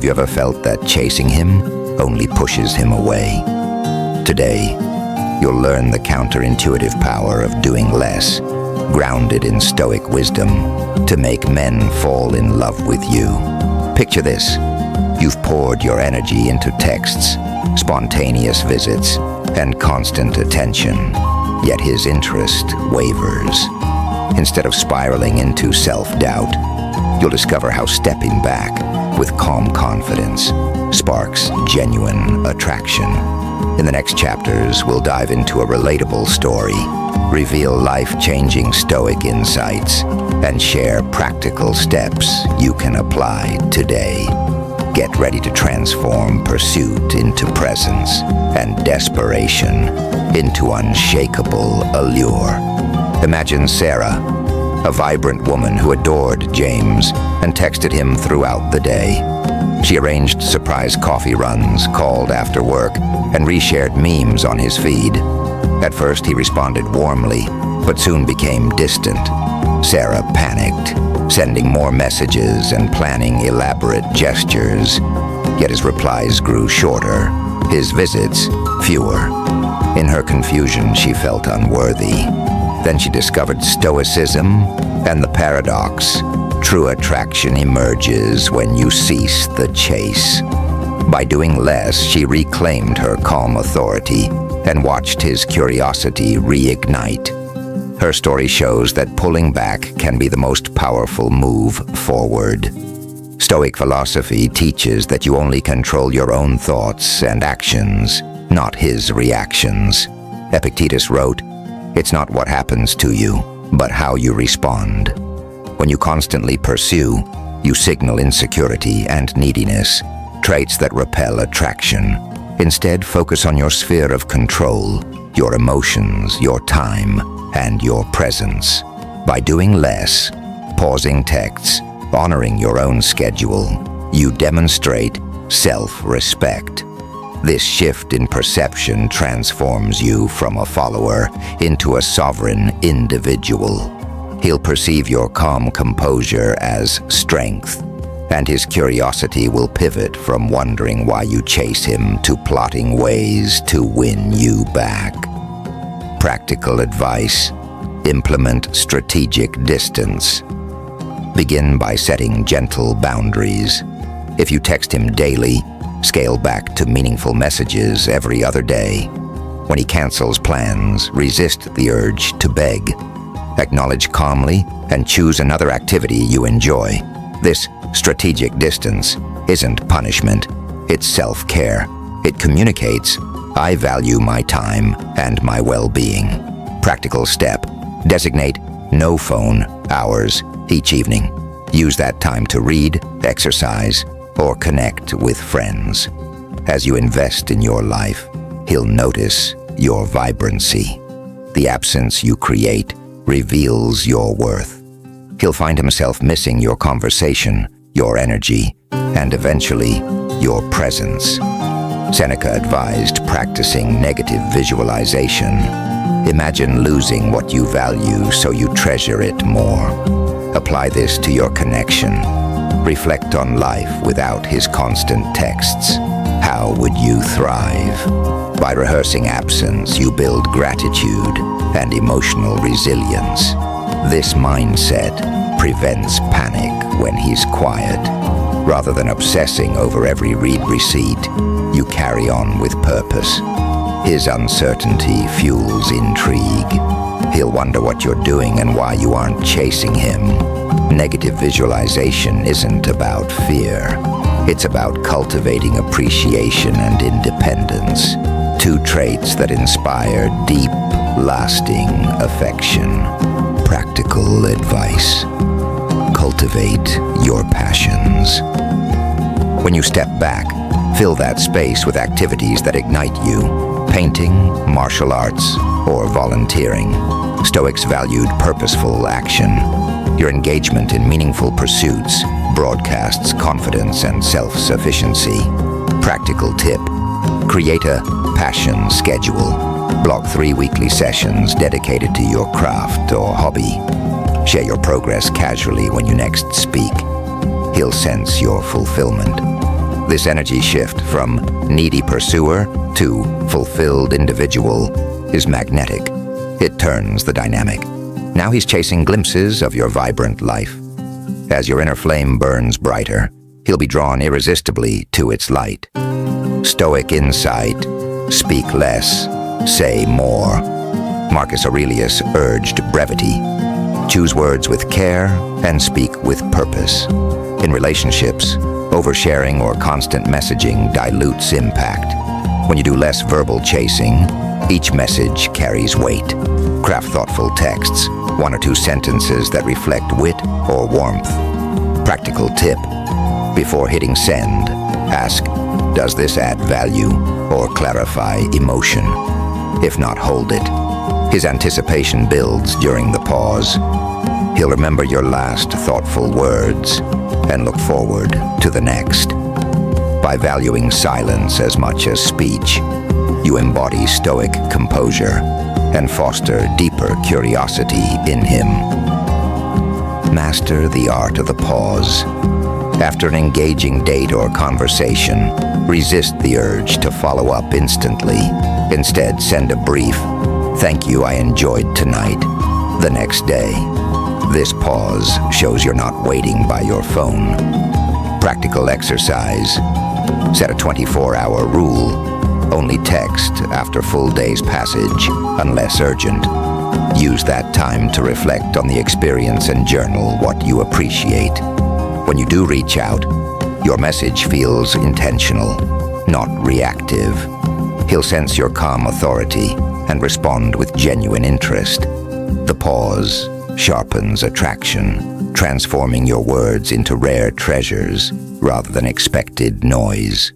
Have you ever felt that chasing him only pushes him away? Today, you'll learn the counterintuitive power of doing less, grounded in Stoic wisdom, to make men fall in love with you. Picture this. You've poured your energy into texts, spontaneous visits, and constant attention, yet his interest wavers. Instead of spiraling into self-doubt, you'll discover how stepping back with calm confidence sparks genuine attraction. In the next chapters, we'll dive into a relatable story, reveal life-changing Stoic insights, and share practical steps you can apply today. Get ready to transform pursuit into presence and desperation into unshakable allure. Imagine Sarah, a vibrant woman who adored James and texted him throughout the day. She arranged surprise coffee runs, called after work, and reshared memes on his feed. At first, he responded warmly, but soon became distant. Sarah panicked, sending more messages and planning elaborate gestures. Yet his replies grew shorter, his visits fewer. In her confusion, she felt unworthy. Then she discovered Stoicism and the paradox. True attraction emerges when you cease the chase. By doing less, she reclaimed her calm authority and watched his curiosity reignite. Her story shows that pulling back can be the most powerful move forward. Stoic philosophy teaches that you only control your own thoughts and actions, not his reactions. Epictetus wrote, "It's not what happens to you, but how you respond." When you constantly pursue, you signal insecurity and neediness, traits that repel attraction. Instead, focus on your sphere of control, your emotions, your time, and your presence. By doing less, pausing texts, honoring your own schedule, you demonstrate self-respect. This shift in perception transforms you from a follower into a sovereign individual. He'll perceive your calm composure as strength, and his curiosity will pivot from wondering why you chase him to plotting ways to win you back. Practical advice: implement strategic distance. Begin by setting gentle boundaries. If you text him daily, scale back to meaningful messages every other day. When he cancels plans, resist the urge to beg. Acknowledge calmly and choose another activity you enjoy. This strategic distance isn't punishment, it's self-care. It communicates, "I value my time and my well-being." Practical step: designate no phone hours each evening. Use that time to read, exercise, or connect with friends. As you invest in your life, he'll notice your vibrancy. The absence you create reveals your worth. He'll find himself missing your conversation, your energy, and eventually, your presence. Seneca advised practicing negative visualization. Imagine losing what you value so you treasure it more. Apply this to your connection. Reflect on life without his constant texts. How would you thrive? By rehearsing absence, you build gratitude and emotional resilience. This mindset prevents panic when he's quiet. Rather than obsessing over every read receipt, you carry on with purpose. His uncertainty fuels intrigue. He'll wonder what you're doing and why you aren't chasing him. Negative visualization isn't about fear. It's about cultivating appreciation and independence, two traits that inspire deep, lasting affection. Practical advice: cultivate your passions. When you step back, fill that space with activities that ignite you. Painting, martial arts, or volunteering. Stoics valued purposeful action. Your engagement in meaningful pursuits broadcasts confidence and self-sufficiency. Practical tip: create a passion schedule. Block 3 weekly sessions dedicated to your craft or hobby. Share your progress casually when you next speak. He'll sense your fulfillment. This energy shift from needy pursuer to fulfilled individual is magnetic. It turns the dynamic. Now he's chasing glimpses of your vibrant life. As your inner flame burns brighter, he'll be drawn irresistibly to its light. Stoic insight: speak less, say more. Marcus Aurelius urged brevity. Choose words with care and speak with purpose. In relationships, oversharing or constant messaging dilutes impact. When you do less verbal chasing, each message carries weight. Craft thoughtful texts, 1 or 2 sentences that reflect wit or warmth. Practical tip: before hitting send, ask, does this add value or clarify emotion? If not, hold it. His anticipation builds during the pause. He'll remember your last thoughtful words and look forward to the next. By valuing silence as much as speech, you embody stoic composure and foster deeper curiosity in him. Master the art of the pause. After an engaging date or conversation, resist the urge to follow up instantly. Instead, send a brief, "Thank you, I enjoyed tonight," the next day. This pause shows you're not waiting by your phone. Practical exercise: set a 24-hour rule. Only text after full day's passage, unless urgent. Use that time to reflect on the experience and journal what you appreciate. When you do reach out, your message feels intentional, not reactive. He'll sense your calm authority and respond with genuine interest. The pause sharpens attraction, transforming your words into rare treasures rather than expected noise.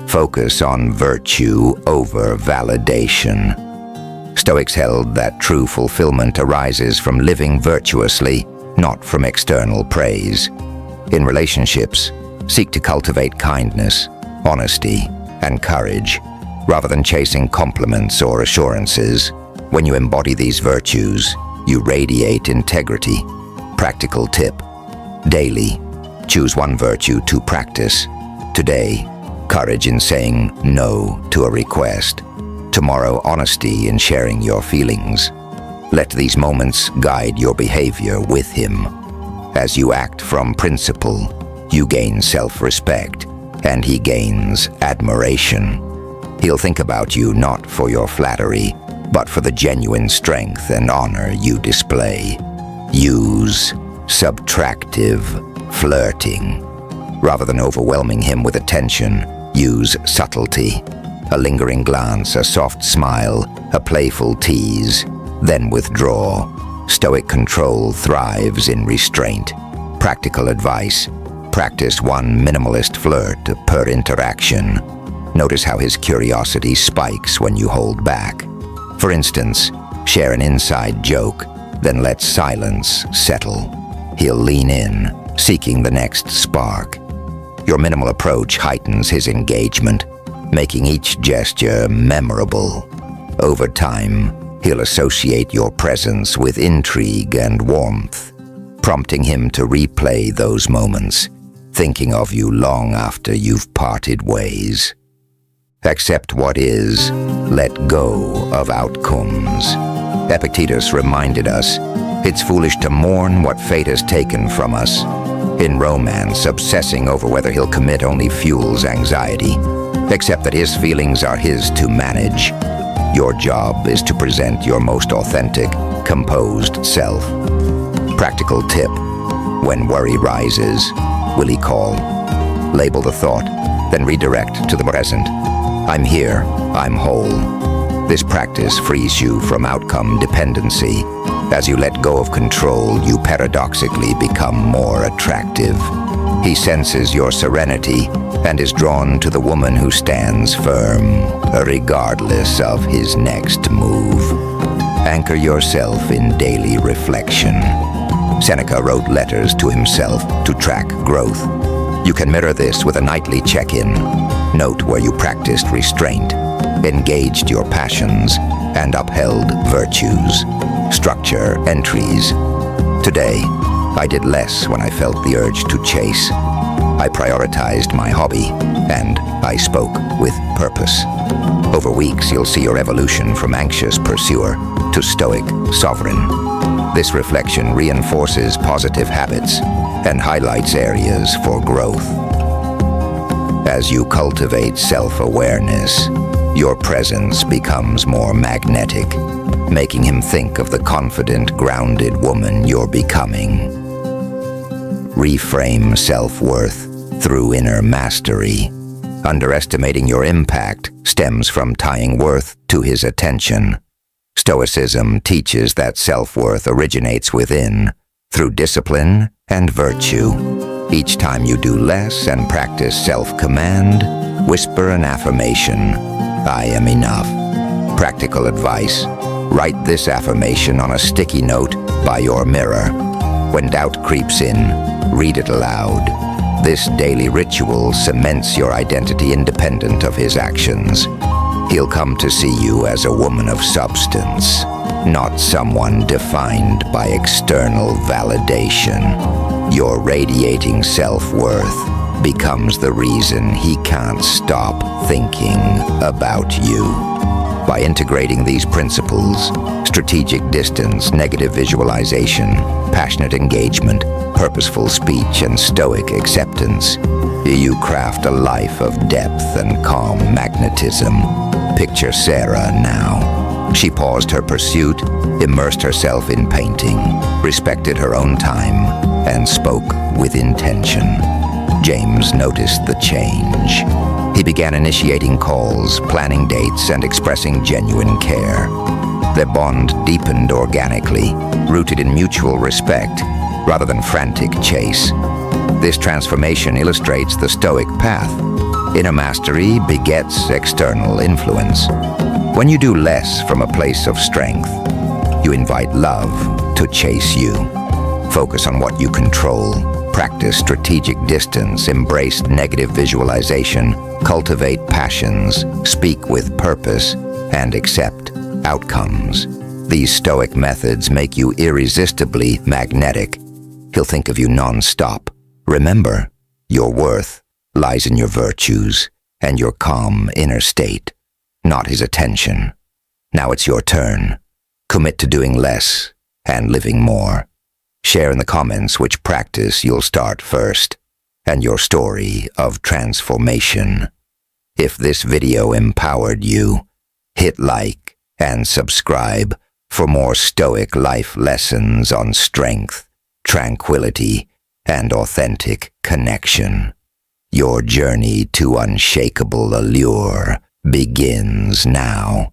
Focus on virtue over validation. Stoics held that true fulfillment arises from living virtuously, not from external praise. In relationships, seek to cultivate kindness, honesty, and courage, rather than chasing compliments or assurances. When you embody these virtues, you radiate integrity. Practical tip: daily, choose 1 virtue to practice. Today, courage in saying no to a request. Tomorrow, honesty in sharing your feelings. Let these moments guide your behavior with him. As you act from principle, you gain self-respect, and he gains admiration. He'll think about you not for your flattery, but for the genuine strength and honor you display. Use subtractive flirting. Rather than overwhelming him with attention, use subtlety. A lingering glance, a soft smile, a playful tease, then withdraw. Stoic control thrives in restraint. Practical advice: practice 1 minimalist flirt per interaction. Notice how his curiosity spikes when you hold back. For instance, share an inside joke, then let silence settle. He'll lean in, seeking the next spark. Your minimal approach heightens his engagement, making each gesture memorable. Over time, he'll associate your presence with intrigue and warmth, prompting him to replay those moments, thinking of you long after you've parted ways. Accept what is, let go of outcomes. Epictetus reminded us, it's foolish to mourn what fate has taken from us. In romance, obsessing over whether he'll commit only fuels anxiety. Accept that his feelings are his to manage. Your job is to present your most authentic, composed self. Practical tip: when worry rises, will he call? Label the thought, then redirect to the present. I'm here, I'm whole. This practice frees you from outcome dependency. As you let go of control, you paradoxically become more attractive. He senses your serenity and is drawn to the woman who stands firm, regardless of his next move. Anchor yourself in daily reflection. Seneca wrote letters to himself to track growth. You can mirror this with a nightly check-in. Note where you practiced restraint, engaged your passions, and upheld virtues. Structure entries. Today, I did less when I felt the urge to chase. I prioritized my hobby, and I spoke with purpose. Over weeks, you'll see your evolution from anxious pursuer to stoic sovereign. This reflection reinforces positive habits and highlights areas for growth. As you cultivate self-awareness, your presence becomes more magnetic, making him think of the confident, grounded woman you're becoming. Reframe self-worth through inner mastery. Underestimating your impact stems from tying worth to his attention. Stoicism teaches that self-worth originates within, through discipline and virtue. Each time you do less and practice self-command, whisper an affirmation: I am enough. Practical advice: write this affirmation on a sticky note by your mirror. When doubt creeps in, read it aloud. This daily ritual cements your identity independent of his actions. He'll come to see you as a woman of substance, not someone defined by external validation. Your radiating self-worth becomes the reason he can't stop thinking about you. By integrating these principles, strategic distance, negative visualization, passionate engagement, purposeful speech, and stoic acceptance, you craft a life of depth and calm magnetism. Picture Sarah now. She paused her pursuit, immersed herself in painting, respected her own time, and spoke with intention. James noticed the change. He began initiating calls, planning dates, and expressing genuine care. Their bond deepened organically, rooted in mutual respect, rather than frantic chase. This transformation illustrates the Stoic path. Inner mastery begets external influence. When you do less from a place of strength, you invite love to chase you. Focus on what you control. Practice strategic distance, embrace negative visualization, cultivate passions, speak with purpose, and accept outcomes. These Stoic methods make you irresistibly magnetic. He'll think of you non-stop. Remember, your worth lies in your virtues and your calm inner state, not his attention. Now it's your turn. Commit to doing less and living more. Share in the comments which practice you'll start first, and your story of transformation. If this video empowered you, hit like and subscribe for more Stoic life lessons on strength, tranquility, and authentic connection. Your journey to unshakable allure begins now.